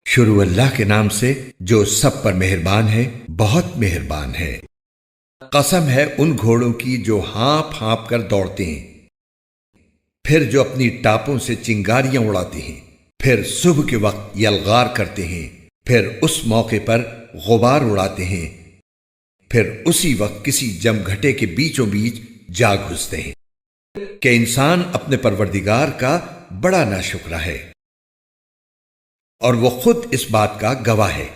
शुरू अल्लाह के नाम से जो सब पर मेहरबान है, बहुत मेहरबान है। कसम है उन घोड़ों की जो हाँफ हाँफ कर दौड़ते हैं, फिर जो अपनी टापों से चिंगारियां उड़ाते हैं, फिर सुबह के वक्त यलगार करते हैं, फिर उस मौके पर गुबार उड़ाते हैं, फिर उसी वक्त किसी जमघटे के बीचों बीच जा घुसते हैं कि इंसान अपने परवरदिगार का बड़ा नाशुक्रा है और वो खुद इस बात का गवाह है।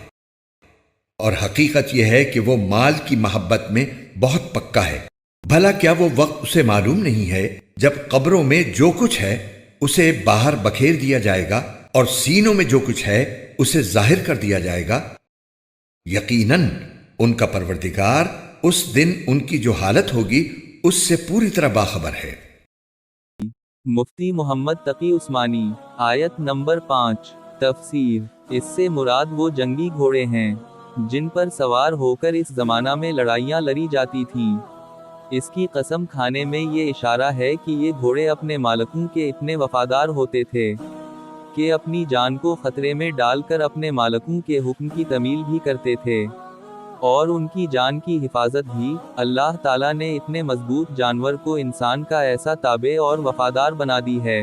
और हकीकत यह है कि वो माल की मोहब्बत में बहुत पक्का है। भला क्या वो वक्त उसे मालूम नहीं है जब कब्रों में जो कुछ है उसे बाहर बखेर दिया जाएगा और सीनों में जो कुछ है उसे जाहिर कर दिया जाएगा। यकीनन उनका परवरदिगार उस दिन उनकी जो हालत होगी उससे पूरी तरह बाखबर है। मुफ्ती मोहम्मद तकी उस्मानी। आयत नंबर 5। तफसीर। इससे मुराद वो जंगी घोड़े हैं जिन पर सवार होकर इस जमाना में लड़ाइयाँ लड़ी जाती थीं। इसकी कसम खाने में ये इशारा है कि ये घोड़े अपने मालिकों के इतने वफादार होते थे कि अपनी जान को खतरे में डालकर अपने मालिकों के हुक्म की तमील भी करते थे और उनकी जान की हिफाजत भी। अल्लाह ताला ने इतने मजबूत जानवर को इंसान का ऐसा ताबे और वफादार बना दी है।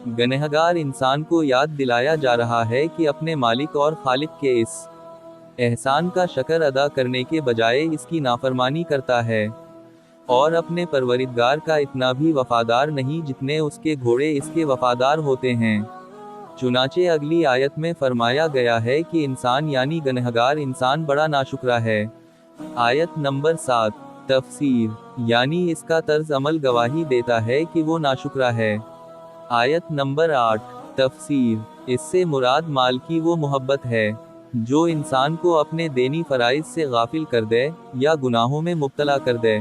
गनहगार इंसान को याद दिलाया जा रहा है कि अपने मालिक और खालिक के इस एहसान का शक्र अदा करने के बजाय इसकी नाफरमानी करता है और अपने परवरिदगार का इतना भी वफादार नहीं जितने उसके घोड़े इसके वफादार होते हैं। चुनाचे अगली आयत में फरमाया गया है कि इंसान यानी गनहगार इंसान बड़ा नाशुक्रा है। आयत नंबर 7। तफसीर। यानी इसका तर्ज अमल गवाही देता है कि वो नाशुक्रा है। आयत नंबर 8। तफसीर। इससे मुराद माल की वो मोहब्बत है जो इंसान को अपने देनी फराइज से गाफिल कर दे या गुनाहों में मुब्तला कर दे।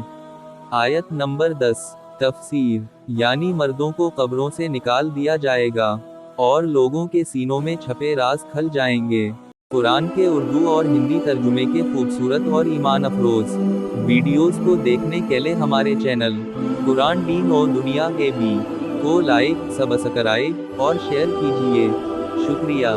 आयत नंबर 10। तफसीर। यानी मर्दों को कब्रों से निकाल दिया जाएगा और लोगों के सीनों में छपे राज खल जाएंगे। कुरान के उर्दू और हिंदी तर्जुमे के खूबसूरत और ईमान अफरोज वीडियोस को देखने के लिए हमारे चैनल कुरान दीन और दुनिया के भी को लाइक, सब्सक्राइब और शेयर कीजिए। शुक्रिया।